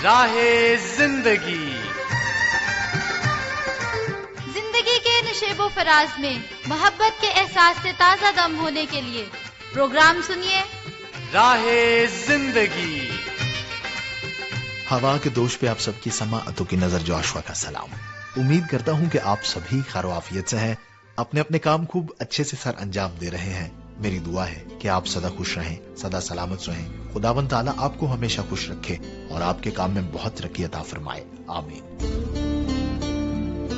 راہ زندگی زندگی کے نشیب و فراز میں محبت کے احساس سے تازہ دم ہونے کے لیے پروگرام سنیے راہ زندگی۔ ہوا کے دوش پہ آپ سب کی سماعتوں کی نظر جوشوا کا سلام۔ امید کرتا ہوں کہ آپ سبھی خیر و عافیت سے ہیں، اپنے اپنے کام خوب اچھے سے سر انجام دے رہے ہیں۔ میری دعا ہے کہ آپ سدا خوش رہیں، سدا سلامت رہیں، خداوند تعالیٰ آپ کو ہمیشہ خوش رکھے اور آپ کے کام میں بہت ترقی عطا فرمائے، آمین۔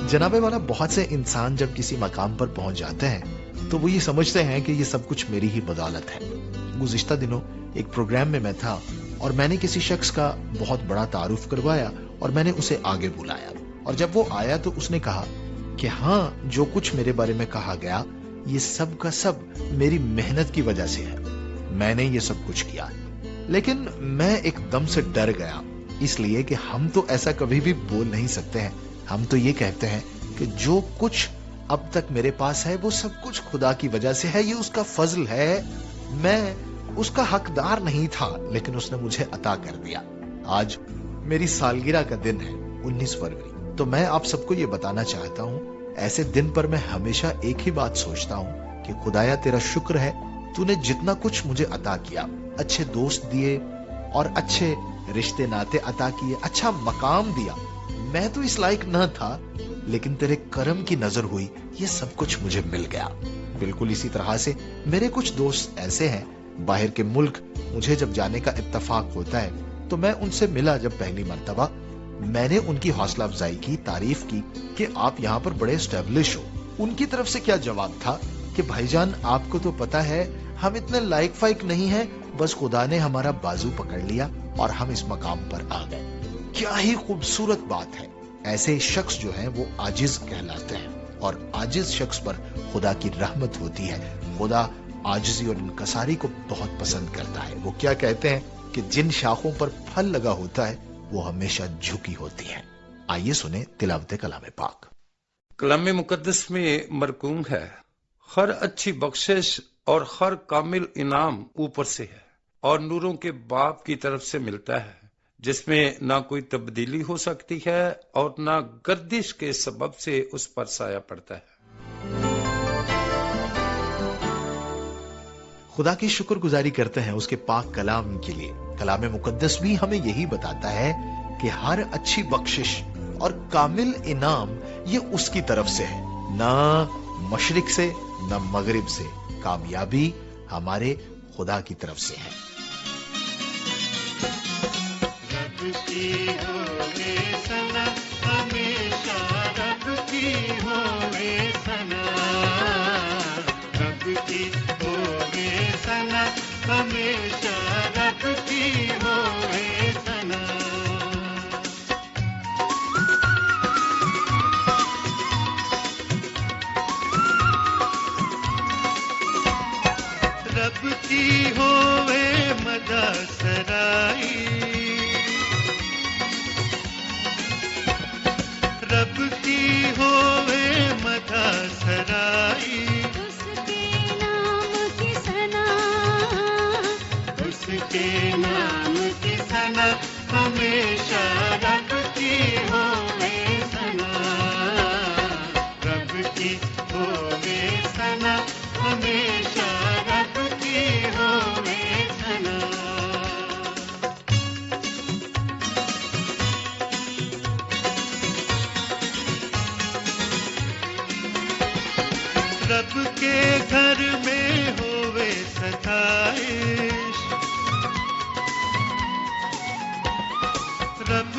جناب والا، بہت سے انسان جب کسی مقام پر پہنچ جاتے ہیں تو وہ یہ سمجھتے ہیں کہ یہ سب کچھ میری ہی بدولت ہے۔ گزشتہ دنوں ایک پروگرام میں میں تھا اور میں نے کسی شخص کا بہت بڑا تعارف کروایا اور میں نے اسے آگے بلایا، اور جب وہ آیا تو اس نے کہا کہ ہاں، جو کچھ میرے بارے میں کہا گیا یہ سب کا سب میری محنت کی وجہ سے ہے، میں نے یہ سب کچھ کیا۔ لیکن میں ایک دم سے ڈر گیا، اس لیے کہ ہم تو ایسا کبھی بھی بول نہیں سکتے ہیں۔ ہم تو یہ کہتے ہیں کہ جو کچھ اب تک میرے پاس ہے وہ سب کچھ خدا کی وجہ سے ہے، یہ اس کا فضل ہے، میں اس کا حقدار نہیں تھا لیکن اس نے مجھے عطا کر دیا۔ آج میری سالگرہ کا دن ہے، 19 فروری، تو میں آپ سب کو یہ بتانا چاہتا ہوں، ایسے دن پر میں ہمیشہ ایک ہی بات سوچتا ہوں کہ خدایا تیرا شکر ہے، تو نے جتنا کچھ مجھے عطا کیا، اچھے دوست دیے اور اچھے رشتے ناتے عطا کیے، اچھا مقام دیا، میں تو اس لائق نہ تھا لیکن تیرے کرم کی نظر ہوئی، یہ سب کچھ مجھے مل گیا۔ بالکل اسی طرح سے میرے کچھ دوست ایسے ہیں، باہر کے ملک مجھے جب جانے کا اتفاق ہوتا ہے تو میں ان سے ملا جب پہلی مرتبہ، میں نے ان کی حوصلہ افزائی کی، تعریف کی کہ آپ یہاں پر بڑے اسٹیبلش ہو۔ ان کی طرف سے کیا جواب تھا کہ بھائی جان، آپ کو تو پتا ہے ہم اتنے لائق فائق نہیں ہیں، بس خدا نے ہمارا بازو پکڑ لیا اور ہم اس مقام پر آ گئے۔ کیا ہی خوبصورت بات ہے۔ ایسے شخص جو ہیں وہ عاجز کہلاتے ہیں، اور عاجز شخص پر خدا کی رحمت ہوتی ہے۔ خدا عاجزی اور انکساری کو بہت پسند کرتا ہے۔ وہ کیا کہتے ہیں کہ جن شاخوں پر پھل لگا ہوتا ہے وہ ہمیشہ جھکی ہوتی ہیں۔ آئیے سنیں تلاوت کلام پاک۔ کلام مقدس میں مرقوم ہے، ہر اچھی بخشش اور ہر کامل انعام اوپر سے ہے اور نوروں کے باپ کی طرف سے ملتا ہے، جس میں نہ کوئی تبدیلی ہو سکتی ہے اور نہ گردش کے سبب سے اس پر سایہ پڑتا ہے۔ خدا کی شکر گزاری کرتے ہیں اس کے پاک کلام کے لیے۔ کلام مقدس بھی ہمیں یہی بتاتا ہے کہ ہر اچھی بخشش اور کامل انعام یہ اس کی طرف سے ہے، نہ مشرق سے نہ مغرب سے، کامیابی ہمارے خدا کی طرف سے ہے۔ رب کی ہوے ثنا، ہمیشہ رب کی ہوے ثنا، رب کی ہوے ثنا، ہمیشہ رب کی ہوے ثنا۔ رب کی ہوے مدح سرائی، رب کی ہوے مدح سرائی، اس کے نام کی ثنا، اس کے نام کی ثنا، ہمیشہ رب کی ہوے ثنا، رب کی ہوے ثنا، ہمیشہ رب کی ہوے ثنا۔ رب کے گھر میں ہوے ستائش، رب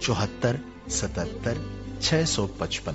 74 77 655।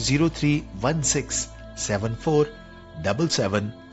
0316 74 77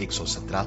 117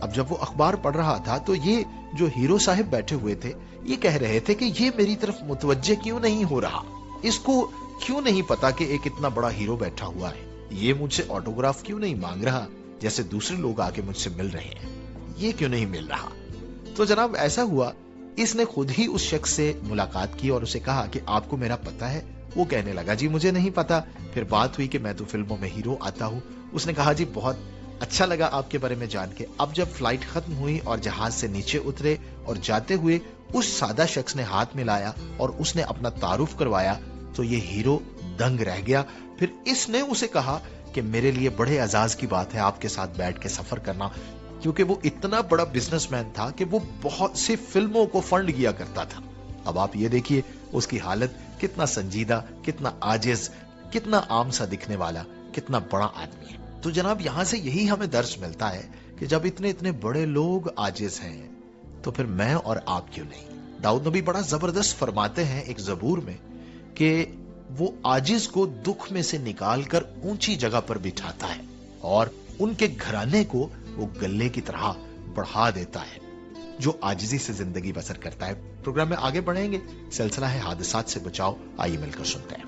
اب جب وہ اخبار پڑھ رہا تھا تو یہ جو ہیرو صاحب بیٹھے ہوئے تھے یہ کہہ رہے تھے کہ یہ میری طرف متوجہ کیوں نہیں ہو رہا, اس کو کیوں نہیں پتا کہ ایک اتنا بڑا ہیرو بیٹھا ہوا ہے, یہ مجھ سے آٹوگراف کیوں نہیں مانگ رہا جیسے دوسرے لوگ آ کے مجھ سے مل رہے ہیں, یہ کیوں نہیں مل رہا. تو جناب ایسا ہوا, اس نے خود ہی اس شخص سے ملاقات کی اور اسے کہا کہ آپ کو میرا پتا ہے. وہ کہنے لگا جی مجھے نہیں پتا. پھر بات ہوئی کہ میں تو فلموں میں ہیرو آتا ہوں. اس نے کہا جی بہت اچھا لگا آپ کے بارے میں جان کے. اب جب فلائٹ ختم ہوئی اور جہاز سے نیچے اترے اور جاتے ہوئے اس سادہ شخص نے ہاتھ ملایا اور اس نے اپنا تعارف کروایا تو یہ ہیرو دنگ رہ گیا. پھر اس نے اسے کہا کہ میرے لیے بڑے اعزاز کی بات ہے آپ کے ساتھ بیٹھ کے سفر کرنا, کیونکہ وہ اتنا بڑا بزنس مین تھا کہ وہ بہت سی فلموں کو فنڈ کیا کرتا تھا. اب آپ یہ دیکھیے اس کی حالت کتنا سنجیدہ, کتنا عاجز, کتنا عام سا دکھنے والا, کتنا بڑا آدمی ہے. تو جناب یہاں سے یہی ہمیں درس ملتا ہے کہ جب اتنے بڑے لوگ عاجز ہیں تو پھر میں اور آپ کیوں نہیں. داؤد نبی بڑا زبردست فرماتے ہیں ایک زبور میں کہ وہ عاجز کو دکھ میں سے نکال کر اونچی جگہ پر بٹھاتا ہے اور ان کے گھرانے کو وہ گلے کی طرح بڑھا دیتا ہے جو عاجزی سے زندگی بسر کرتا ہے. پروگرام میں آگے بڑھیں گے, سلسلہ ہے حادثات سے بچاؤ, آئیے مل کر سنتے ہیں.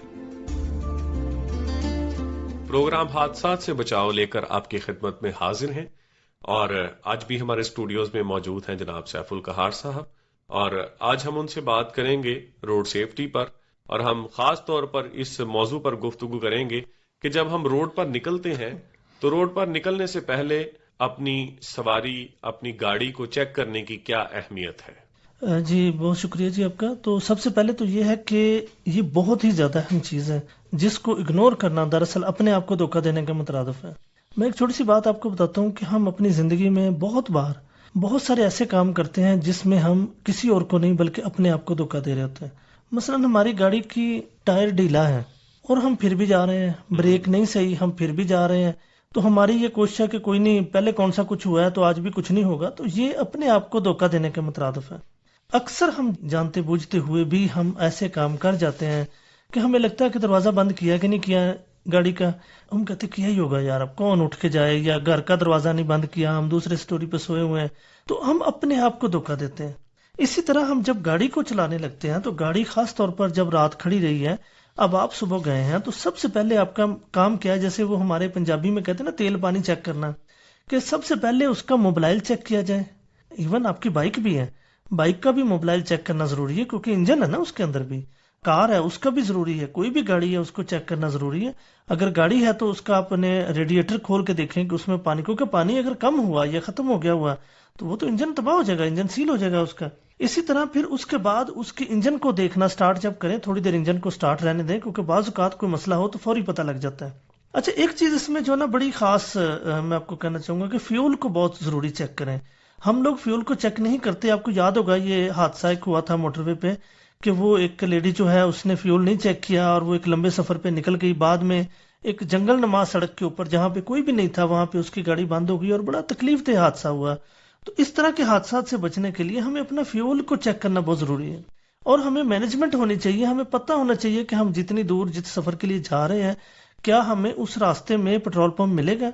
پروگرام حادثات سے بچاؤ لے کر آپ کی خدمت میں حاضر ہیں, اور آج بھی ہمارے اسٹوڈیوز میں موجود ہیں جناب سیف القہار صاحب, اور آج ہم ان سے بات کریں گے روڈ سیفٹی پر, اور ہم خاص طور پر اس موضوع پر گفتگو کریں گے کہ جب ہم روڈ پر نکلتے ہیں تو روڈ پر نکلنے سے پہلے اپنی سواری, اپنی گاڑی کو چیک کرنے کی کیا اہمیت ہے. جی بہت شکریہ جی آپ کا. تو سب سے پہلے تو یہ ہے کہ یہ بہت ہی زیادہ اہم چیز ہے جس کو اگنور کرنا دراصل اپنے آپ کو دھوکہ دینے کے مترادف ہے. میں ایک چھوٹی سی بات آپ کو بتاتا ہوں کہ ہم اپنی زندگی میں بہت بار بہت سارے ایسے کام کرتے ہیں جس میں ہم کسی اور کو نہیں بلکہ اپنے آپ کو دھوکہ دے رہے ہوتے ہیں. مثلا ہماری گاڑی کی ٹائر ڈھیلا ہے اور ہم پھر بھی جا رہے ہیں, بریک نہیں صحیح ہم پھر بھی جا رہے ہیں, تو ہماری یہ کوشش ہے کہ کوئی نہیں, پہلے کون سا کچھ ہوا ہے تو آج بھی کچھ نہیں ہوگا. تو یہ اپنے آپ کو دھوکہ دینے کے مترادف ہے. اکثر ہم جانتے بوجھتے ہوئے بھی ہم ایسے کام کر جاتے ہیں کہ ہمیں لگتا ہے کہ دروازہ بند کیا کہ نہیں کیا گاڑی کا, ہم کہتے کیا ہی ہوگا یار, اب کون اٹھ کے جائے, یا گھر کا دروازہ نہیں بند کیا, ہم دوسرے سٹوری پہ سوئے ہوئے ہیں, تو ہم اپنے آپ کو دھوکہ دیتے ہیں. اسی طرح ہم جب گاڑی کو چلانے لگتے ہیں تو گاڑی خاص طور پر جب رات کھڑی رہی ہے, اب آپ صبح گئے ہیں تو سب سے پہلے آپ کا کام کیا ہے, جیسے وہ ہمارے پنجابی میں کہتے ہیں نا تیل پانی چیک کرنا, کہ سب سے پہلے اس کا موبائل چیک کیا جائے. ایون آپ کی بائک بھی ہے, بائک کا بھی موبائل چیک کرنا ضروری ہے کیونکہ انجن ہے نا اس کے اندر بھی, کار ہے اس کا بھی ضروری ہے, کوئی بھی گاڑی ہے اس کو چیک کرنا ضروری ہے. اگر گاڑی ہے تو اس کا اپنے ریڈیٹر کھول کے دیکھیں کہ اس میں پانی, کیونکہ پانی اگر کم ہوا یا ختم ہو گیا ہوا تو وہ تو انجن تباہ ہو جائے گا, انجن سیل ہو جائے گا اس کا. اسی طرح پھر اس کے بعد اس کی انجن کو دیکھنا, سٹارٹ جب کریں تھوڑی دیر انجن کو سٹارٹ رہنے دیں کیونکہ بعض اوقات کوئی مسئلہ ہو تو فوری پتہ لگ جاتا ہے. اچھا ایک چیز اس میں جو نا بڑی خاص میں آپ کو کہنا چاہوں گا کہ فیول کو بہت ضروری چیک کریں. ہم لوگ فیول کو چیک نہیں کرتے. آپ کو یاد ہوگا یہ حادثہ ایک ہوا تھا موٹر وے پہ کہ وہ ایک لیڈی جو ہے اس نے فیول نہیں چیک کیا اور وہ ایک لمبے سفر پہ نکل گئی. بعد میں ایک جنگل نما سڑک کے اوپر جہاں پہ کوئی بھی نہیں تھا وہاں پہ اس کی گاڑی بند ہو گئی اور بڑا تکلیف دہ حادثہ ہوا. تو اس طرح کے حادثات سے بچنے کے لیے ہمیں اپنا فیول کو چیک کرنا بہت ضروری ہے, اور ہمیں مینجمنٹ ہونی چاہیے. ہمیں پتہ ہونا چاہیے کہ ہم جتنی دور جس سفر کے لیے جا رہے ہیں کیا ہمیں اس راستے میں پیٹرول پمپ ملے گا.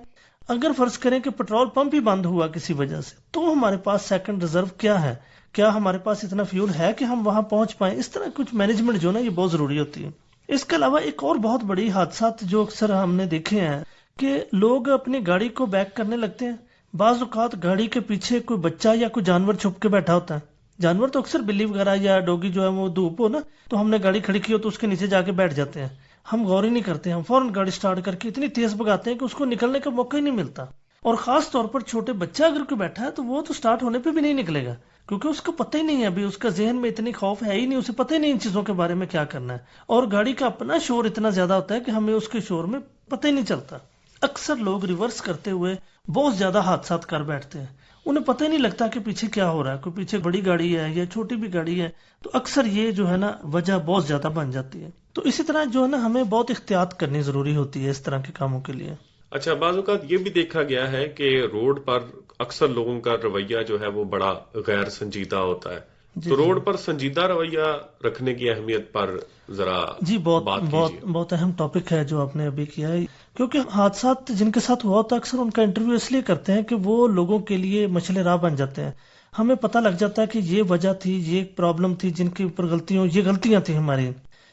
اگر فرض کریں کہ پیٹرول پمپ ہی بند ہوا کسی وجہ سے تو ہمارے پاس سیکنڈ ریزرو کیا ہے, کیا ہمارے پاس اتنا فیول ہے کہ ہم وہاں پہنچ پائیں. اس طرح کچھ مینجمنٹ جو نا یہ بہت ضروری ہوتی ہے. اس کے علاوہ ایک اور بہت بڑی حادثات جو اکثر ہم نے دیکھے ہیں کہ لوگ اپنی گاڑی کو بیک کرنے لگتے ہیں. بعض اوقات گاڑی کے پیچھے کوئی بچہ یا کوئی جانور چھپ کے بیٹھا ہوتا ہے. جانور تو اکثر بلی وغیرہ یا ڈوگی جو ہے وہ دھوپ ہو نا تو ہم نے گاڑی کھڑی کی ہو تو اس کے نیچے جا کے بیٹھ جاتے ہیں. ہم غور ہی نہیں کرتے, ہم فوراً گاڑی سٹارٹ کر کے اتنی تیز بھگاتے ہیں کہ اس کو نکلنے کا موقع ہی نہیں ملتا. اور خاص طور پر چھوٹے بچہ اگر کوئی بیٹھا ہے تو وہ تو سٹارٹ ہونے پہ بھی نہیں نکلے گا کیونکہ اس کو پتہ ہی نہیں ہے, ابھی اس کا ذہن میں اتنی خوف ہے ہی نہیں, اسے پتہ ہی نہیں ان چیزوں کے بارے میں کیا کرنا ہے. اور گاڑی کا اپنا شور اتنا زیادہ ہوتا ہے کہ ہمیں اس کے شور میں پتہ ہی نہیں چلتا. اکثر لوگ ریورس کرتے ہوئے بہت زیادہ حادثات کر بیٹھتے ہیں, انہیں پتہ ہی نہیں لگتا کہ پیچھے کیا ہو رہا ہے, کوئی پیچھے بڑی گاڑی ہے یا چھوٹی بھی گاڑی ہے. تو اکثر یہ جو ہے نا وجہ بہت زیادہ بن جاتی ہے. تو اسی طرح جو ہے نا ہمیں بہت احتیاط کرنی ضروری ہوتی ہے اس طرح کے کاموں کے لیے. اچھا بعض اوقات یہ بھی دیکھا گیا ہے کہ روڈ پر اکثر لوگوں کا رویہ جو ہے وہ بڑا غیر سنجیدہ ہوتا ہے. تو روڈ پر سنجیدہ رویہ رکھنے کی اہمیت پر ذرا جی بہت اہم ٹاپک ہے جو آپ نے ابھی کیا ہے، کیونکہ حادثات جن کے ساتھ ہوا ہوتا ہے اکثر ان کا انٹرویو اس لیے کرتے ہیں کہ وہ لوگوں کے لیے مشعل راہ بن جاتے ہیں. ہمیں پتہ لگ جاتا ہے کہ یہ وجہ تھی، یہ پرابلم تھی، جن کے اوپر یہ غلطیاں تھیں ہماری.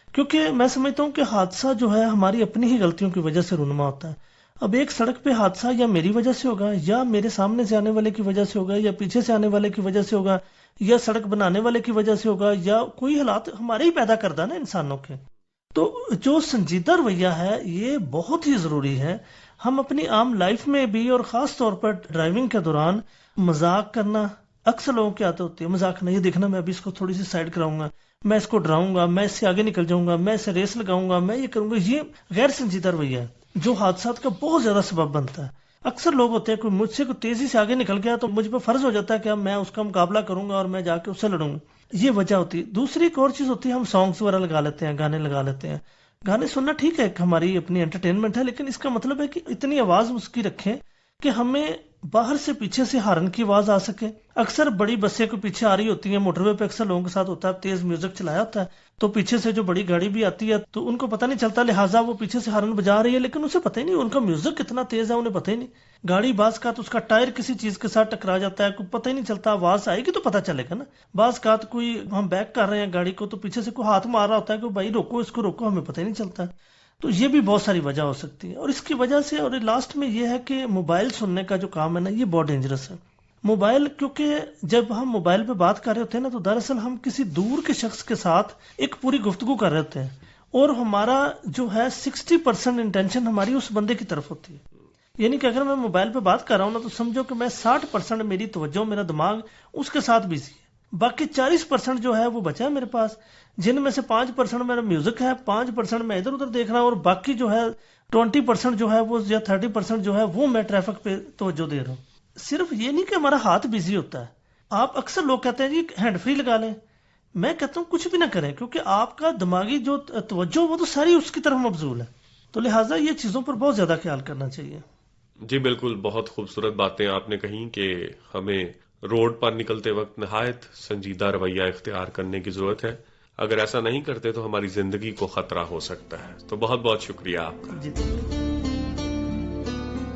کیونکہ میں سمجھتا ہوں کہ حادثہ جو ہے ہماری اپنی ہی غلطیوں کی وجہ سے رونما ہوتا ہے. اب ایک سڑک پہ حادثہ یا میری وجہ سے ہوگا، یا میرے سامنے سے آنے والے کی وجہ سے ہوگا، یا پیچھے سے آنے والے کی وجہ سے ہوگا، یا سڑک بنانے والے کی وجہ سے ہوگا، یا کوئی حالات ہمارے ہی پیدا کردہ نا انسانوں کے. تو جو سنجیدہ رویہ ہے یہ بہت ہی ضروری ہے. ہم اپنی عام لائف میں بھی اور خاص طور پر ڈرائیونگ کے دوران مذاق کرنا اکثر لوگوں کی عادت ہوتی ہے. مذاق کرنا، یہ دیکھنا میں ابھی اس کو تھوڑی سی سائڈ کراؤں گا، میں اس کو ڈراؤں گا، میں اس سے آگے نکل جاؤں گا، میں اسے ریس لگاؤں گا، میں یہ کروں گا. یہ غیر سنجیدہ رویہ ہے جو حادثات کا بہت زیادہ سبب بنتا ہے. اکثر لوگ ہوتے ہیں کوئی مجھ سے کوئی تیزی سے آگے نکل گیا تو مجھ پہ فرض ہو جاتا ہے کہ اب میں اس کا مقابلہ کروں گا اور میں جا کے اس سے لڑوں گا. یہ وجہ ہوتی ہے. دوسری ایک اور چیز ہوتی ہے، ہم سانگس وغیرہ لگا لیتے ہیں، گانے لگا لیتے ہیں. گانے سننا ٹھیک ہے، ہماری اپنی انٹرٹینمنٹ ہے، لیکن اس کا مطلب ہے کہ اتنی آواز اس کی رکھیں کہ ہمیں باہر سے پیچھے سے ہارن کی آواز آ سکے. اکثر بڑی بسیں کو پیچھے آ رہی ہوتی ہیں، موٹر وے پہ اکثر لوگوں کے ساتھ ہوتا ہے، تیز میوزک چلایا ہوتا ہے تو پیچھے سے جو بڑی گاڑی بھی آتی ہے تو ان کو پتہ نہیں چلتا، لہٰذا وہ پیچھے سے ہارن بجا رہی ہے، لیکن اسے پتہ ہی نہیں ان کا میوزک کتنا تیز ہے، انہیں پتہ ہی نہیں. گاڑی بعض کا تو اس کا ٹائر کسی چیز کے ساتھ ٹکرا جاتا ہے، کوئی پتہ ہی نہیں چلتا. آواز آئے گی تو پتہ چلے گا نا. بعض کا کوئی ہم بیک کر رہے ہیں گاڑی کو تو پیچھے سے کوئی ہاتھ مار رہا ہوتا ہے کہ بھائی روکو اس کو روکو، ہمیں پتہ ہی نہیں چلتا. تو یہ بھی بہت ساری وجہ ہو سکتی ہے. اور اس کی وجہ سے اور لاسٹ میں یہ ہے کہ موبائل سننے کا جو کام ہے نا یہ بہت ڈینجرس ہے. موبائل، کیونکہ جب ہم موبائل پہ بات کر رہے ہوتے ہیں نا تو دراصل ہم کسی دور کے شخص کے ساتھ ایک پوری گفتگو کر رہے ہوتے ہیں اور ہمارا جو ہے 60% انٹینشن ہماری اس بندے کی طرف ہوتی ہے. یعنی کہ اگر میں موبائل پہ بات کر رہا ہوں نا تو سمجھو کہ میں 60% میری توجہ، میرا دماغ اس کے ساتھ بزی ہے. باقی 40% جو ہے وہ بچا ہے میرے پاس، جن میں سے 5% میرا میوزک ہے، 5% میں ادھر ادھر دیکھ رہا ہوں، اور باقی جو ہے 20% جو ہے وہ یا 30% جو ہے وہ میں ٹریفک پہ توجہ دے رہا ہوں. صرف یہ نہیں کہ ہمارا ہاتھ بزی ہوتا ہے. آپ اکثر لوگ کہتے ہیں جی ہینڈ فری لگا لیں. میں کہتا ہوں کچھ بھی نہ کریں، کیونکہ آپ کا دماغی جو توجہ وہ تو ساری اس کی طرف مبذول ہے. تو لہٰذا یہ چیزوں پر بہت زیادہ خیال کرنا چاہیے. جی بالکل، بہت خوبصورت باتیں آپ نے کہیں کہ ہمیں روڈ پر نکلتے وقت نہایت سنجیدہ رویہ اختیار کرنے کی ضرورت ہے. اگر ایسا نہیں کرتے تو ہماری زندگی کو خطرہ ہو سکتا ہے. تو بہت بہت شکریہ آپ کا.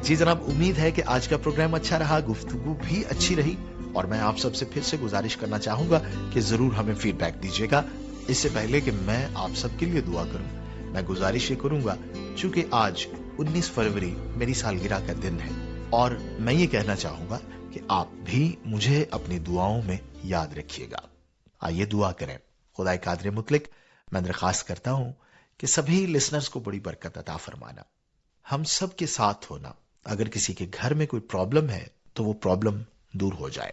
جی جناب، امید ہے کہ آج کا پروگرام اچھا رہا، گفتگو بھی اچھی رہی، اور میں آپ سب سے پھر سے گزارش کرنا چاہوں گا کہ ضرور ہمیں فیڈ بیک دیجیے گا. اس سے پہلے کہ میں آپ سب کے لیے دعا کروں، میں گزارش یہ کروں گا چونکہ آج 19 فروری میری سالگرہ کا دن ہے، اور میں یہ کہنا چاہوں گا کہ آپ بھی مجھے اپنی دعاؤں میں یاد رکھیے گا. آئیے دعا کریں. خدا قادر مطلق، میں درخواست کرتا ہوں کہ سبھی لسنرز کو بڑی برکت عطا فرمانا، ہم سب کے ساتھ ہونا. اگر کسی کے گھر میں کوئی پرابلم ہے تو وہ پرابلم دور ہو جائے،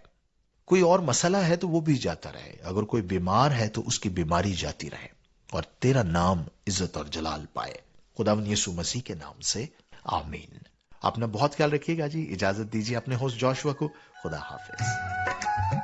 کوئی اور مسئلہ ہے تو وہ بھی جاتا رہے، اگر کوئی بیمار ہے تو اس کی بیماری جاتی رہے، اور تیرا نام عزت اور جلال پائے. خداوند یسوع مسیح کے نام سے آمین. اپنا بہت خیال رکھیے گا جی. اجازت دیجیے اپنے ہوسٹ جوشوا کو. خدا حافظ.